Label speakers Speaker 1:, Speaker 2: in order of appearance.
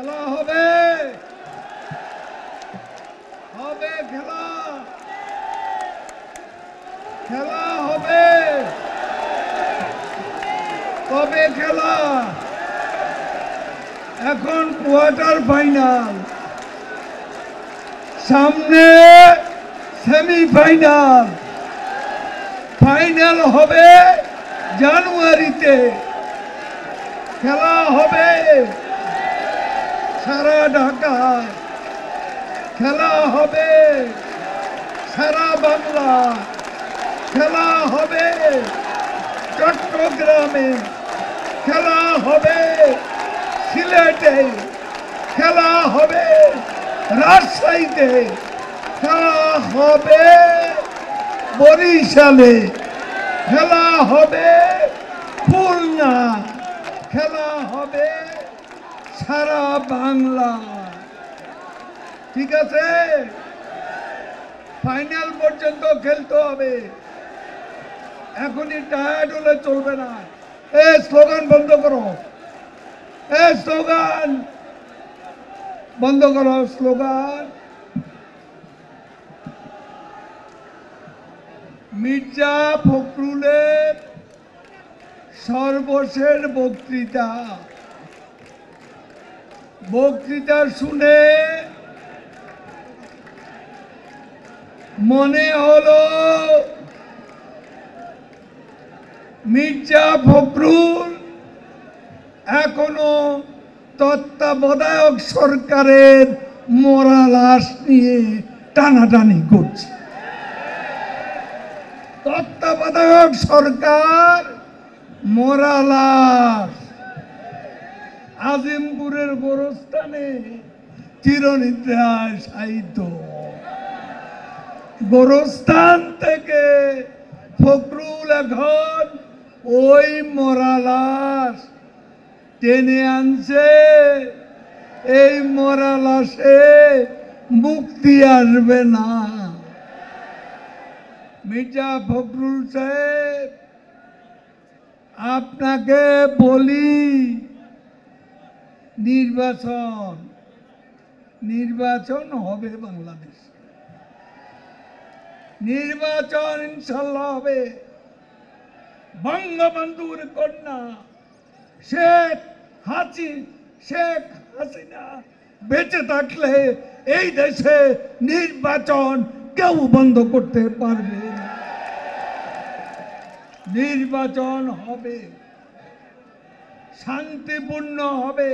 Speaker 1: খেলা হবে, হবে খেলা, খেলা হবে, কবে খেলা? এখন কোয়ার্টার ফাইনাল, সামনে সেমিফাইনাল, ফাইনাল হবে জানুয়ারিতে। খেলা হবে সারা ঢাকায়, খেলা হবে সারা বাংলা, খেলা হবে চট্টগ্রামে, খেলা হবে সিলেটে, খেলা হবে রাজশাহীতে, খেলা হবে বরিশালে, খেলা হবে খুলনা, খেলা হবে সারা বাংলা। ঠিক আছে, ফাইনাল পর্যন্ত খেলতে হবে। এখনই টায়ার্ড হলে চলবে না। স্লোগান বন্ধ করো, স্লোগান বন্ধ করো, স্লোগান। মির্জা ফখরুলের সর্বশেষ বক্তৃতা শুনে মনে হলো মির্জা ফখরুল এখনো তত্ত্বাবধায়ক সরকারের মরা লাশ নিয়ে টানাটানি করছে। তত্ত্বাবধায়ক সরকার মরা লাশ আজিমপুরের গোরস্থানে চিরনিদ্রায় শায়িত। গোরস্থান থেকে ফখরুল এখন ওই মরা লাশ টেনে আনছে। এই মরা লাশে মুক্তি আসবে না। মির্জা ফখরুল সাহেব, আপনাকে বলি, নির্বাচন হবে বাংলাদেশ, নির্বাচন ইনশাল্লাহ হবে। বঙ্গবন্ধুর কন্যা শেখ হাসিনা বেঁচে থাকলে এই দেশে নির্বাচন কেউ বন্ধ করতে পারবে না। নির্বাচন হবে, শান্তিপূর্ণ হবে।